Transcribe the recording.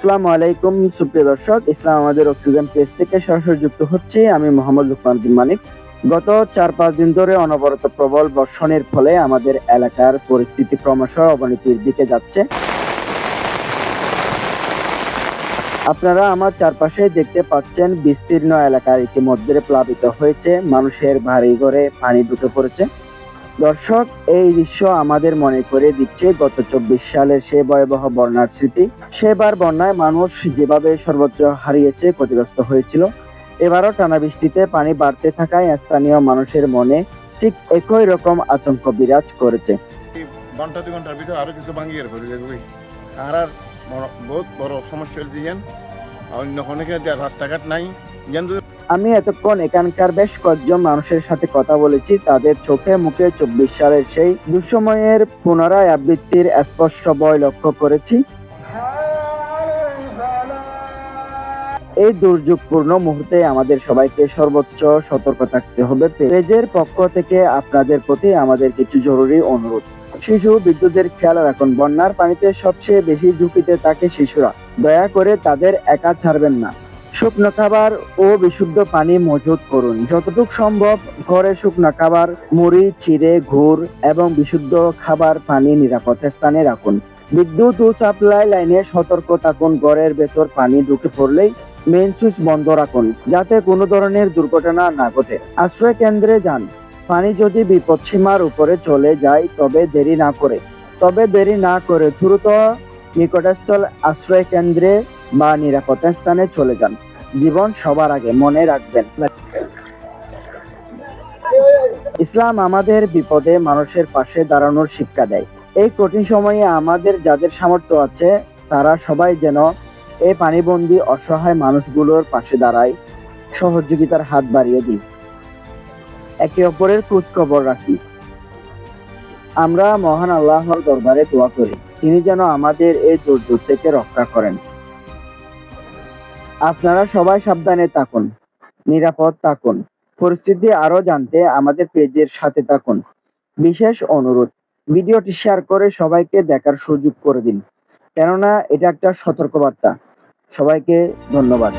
আসসালামু আলাইকুম সুপ্রিয় দর্শক, ইসলাম আমাদের অক্সিজেন পেজ থেকে সরাসরি যুক্ত হচ্ছে। আমি মোহাম্মদ লুকমান উদ্দিন মানিক। গত 4-5 দিন ধরে অনবরত প্রবল বর্ষণের ফলে আমাদের এলাকার পরিস্থিতি ক্রমশ অবনতির দিকে যাচ্ছে। আপনারা আমার চারপাশে দেখতে পাচ্ছেন, বিস্তীর্ণ এলাকা ইতিমধ্যে প্লাবিত হয়েছে, মানুষের বাড়ি ঘরে পানি ঢুকে পড়েছে। দর্শক, এই দৃশ্য আমাদের মনে করে দিচ্ছে গত 24 সালের সেই ভয়াবহ বন্যার স্মৃতি। সেবার বন্যায় মানুষ যেভাবে সর্বোচ্চ হারিয়েছে, ক্ষতিগ্রস্ত হয়েছিল, এবারও টানা বৃষ্টিতে পানি বাড়তে থাকায় স্থানীয় মানুষের মনে ঠিক একই রকম আতঙ্ক বিরাজ করেছে। ঘন্টা 2 ঘন্টার ভিতরে আরো কিছু ভাঙিয়ে পড়ে যাবে। আর বহুত বড় সমস্যা হয়ে অন্য অনেকে রাস্তাঘাট নাই। আমি এতক্ষণ এখানকার বেশ কয়েকজন মানুষের সাথে কথা বলেছি। তাদের চোখে মুখে 24 সালের সেই দুঃসময়ের পুনরায় আবৃত্তির স্পষ্ট ভয় লক্ষ্য করেছি। এই দুর্যোগপূর্ণ মুহূর্তে আমাদের সবাইকে সর্বোচ্চ সতর্ক থাকতে হবে। পেজের পক্ষ থেকে আপনাদের প্রতি আমাদের কিছু জরুরি অনুরোধ। শিশু বিদ্যুতের খেয়াল রাখুন। বন্যার পানিতে সবচেয়ে বেশি ঝুঁকিতে থাকে শিশুরা। দয়া করে তাদের একা ছাড়বেন না। শুকনো খাবার ও বিশুদ্ধ পানি মজুত করুন। যতটুকু সম্ভব ঘরে শুকনো খাবার, মুড়ি, চিড়ে, গুড় এবং বিশুদ্ধ খাবার পানি নিরাপদ স্থানে রাখুন। বিদ্যুৎ ও সাপ্লাই লাইনে সতর্ক থাকুন। ঘরের ভেতর পানি ঢুকে পড়লেই মেইন সুইচ বন্ধ রাখুন, যাতে কোনো ধরনের দুর্ঘটনা না ঘটে। আশ্রয় কেন্দ্রে যান। পানি যদি বিপদসীমার উপরে চলে যায় তবে দেরি না করে দ্রুত নিকটস্থ আশ্রয় কেন্দ্রে বা নিরাপদ স্থানে চলে যান। জীবন সবার আগে, মনে রাখবেন। ইসলাম আমাদের বিপদে মানুষের পাশে দাঁড়ানোর শিক্ষা দেয়। এই কঠিন সময়ে আমাদের যাদের সামর্থ্য আছে, তারা সবাই যেন এই পানিবন্দী অসহায় মানুষগুলোর পাশে দাঁড়ায়, সহযোগিতার হাত বাড়িয়ে দিই, একে অপরের খোঁজ খবর রাখি। আমরা মহান আল্লাহর দরবারে দোয়া করি, তিনি যেন আমাদের এই দুর্যোগ থেকে রক্ষা করেন। আপনারা সবাই সাবধানে থাকুন, নিরাপদ থাকুন। পরিস্থিতি আরো জানতে আমাদের পেজের সাথে থাকুন। বিশেষ অনুরোধ, ভিডিওটি শেয়ার করে সবাইকে দেখার সুযোগ করে দিন, কেননা এটা একটা সতর্কবার্তা। সবাইকে ধন্যবাদ।